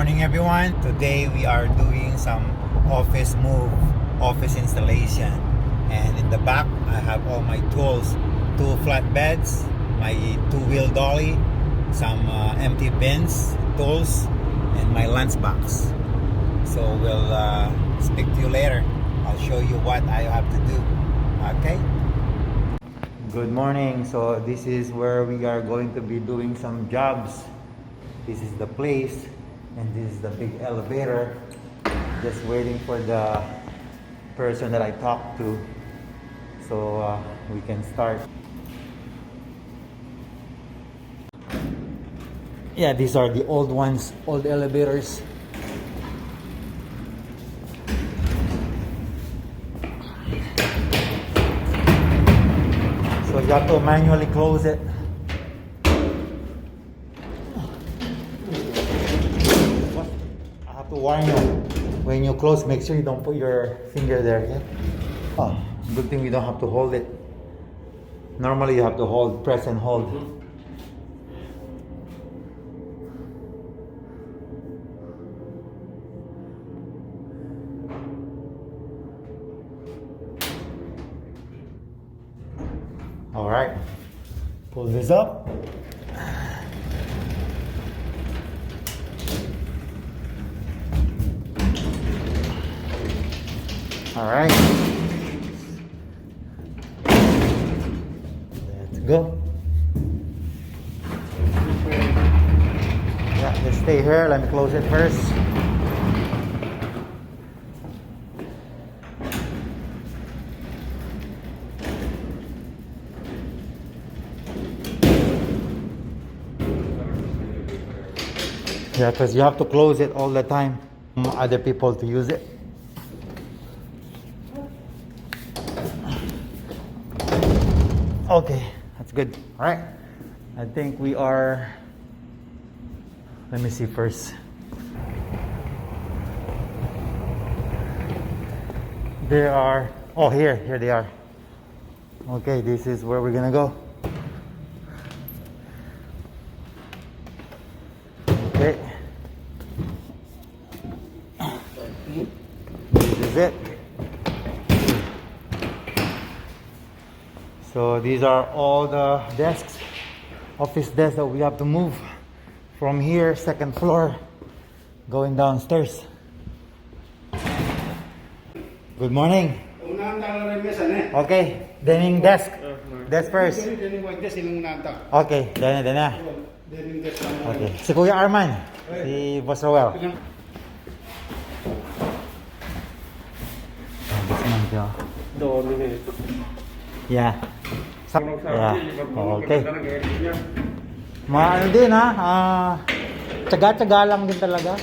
morning, everyone. Today we are doing some office installation, and in the back I have all my tools: two flatbeds, my two-wheel dolly, some empty bins, tools, and my lunchbox. So we'll speak to you later. I'll show you what I have to do. Okay. Good morning. So this is where we are going to be doing some jobs. This is the place, and this is the big elevator. Just waiting for the person that I talked to, so we can start. Yeah, these are the old ones, old elevators. So you have to manually close it. I have to warn you, when you close, make sure you don't put your finger there, okay? Oh, good thing we don't have to hold it. Normally you have to hold, press and hold. All right, pull this up. All right, let's go. Yeah, let's stay here. Let me close it first. Yeah, because you have to close it all the time. Other people to use it. Okay, that's good. All right, I think we are. Let me see first. There are. Oh, here they are. Okay, this is where we're gonna go. Okay. This is it. So these are all the desks, office desks that we have to move from here, second floor, going downstairs. Good morning. Okay, dining desk. Desk first. Okay, dyan na. Okay, si Kuya Arman, si Boss Roel. Yeah. Yeah. Okay. Mga ano din tsaga-tsaga lang din talaga.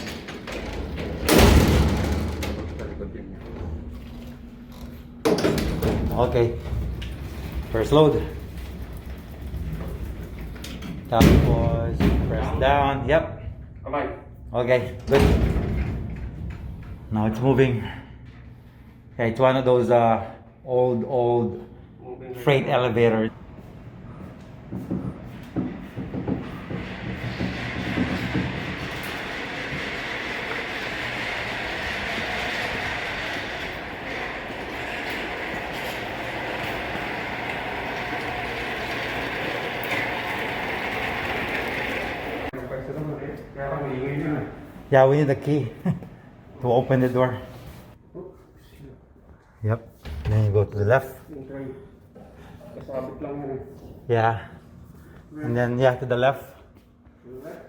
Okay. First load. Tapos press down. Yep. Okay, good. Now it's moving. Okay, it's one of those old freight elevators. Yeah, we need the key to open the door. Yep. Then you go to the left. Yeah. And then to the left.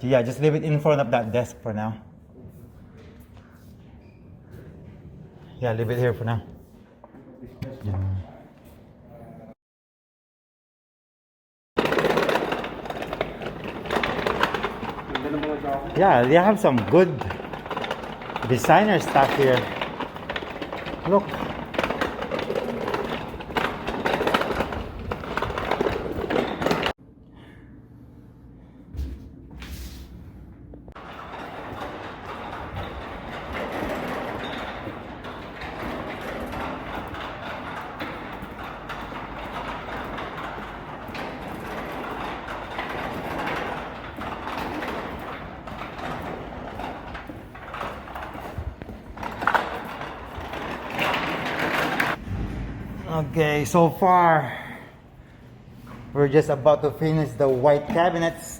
Yeah, just leave it in front of that desk for now. Yeah, leave it here for now. Yeah, they have some good designer stuff here. Look. Okay, so far we're just about to finish the white cabinets,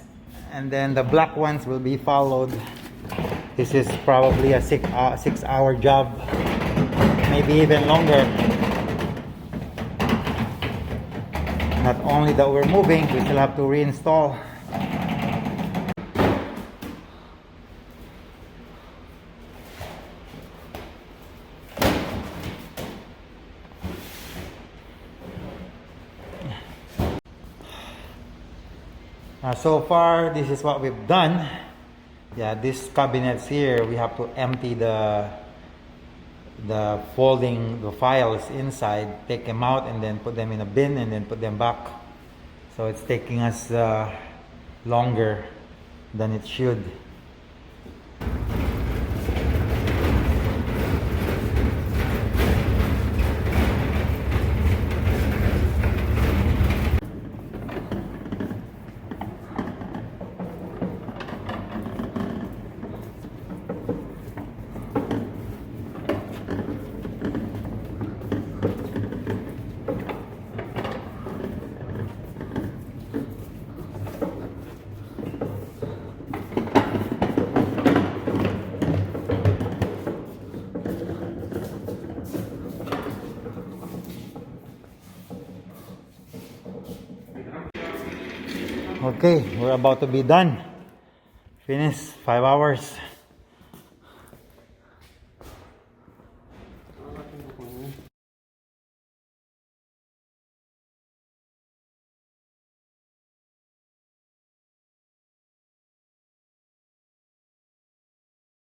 and then the black ones will be followed. This is probably a 6 hour job, maybe even longer. Not only that we're moving, we still have to reinstall. So far, this is what we've done. Yeah, these cabinets here, we have to empty the folding the files inside, take them out, and then put them in a bin, and then put them back. So it's taking us longer than it should. Okay, we're about to be done. Finish 5 hours.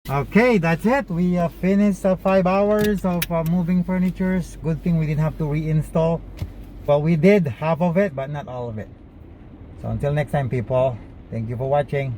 Okay, that's it. We finished 5 hours of moving furnitures. Good thing we didn't have to reinstall. But we did half of it, but not all of it. So until next time, people, thank you for watching.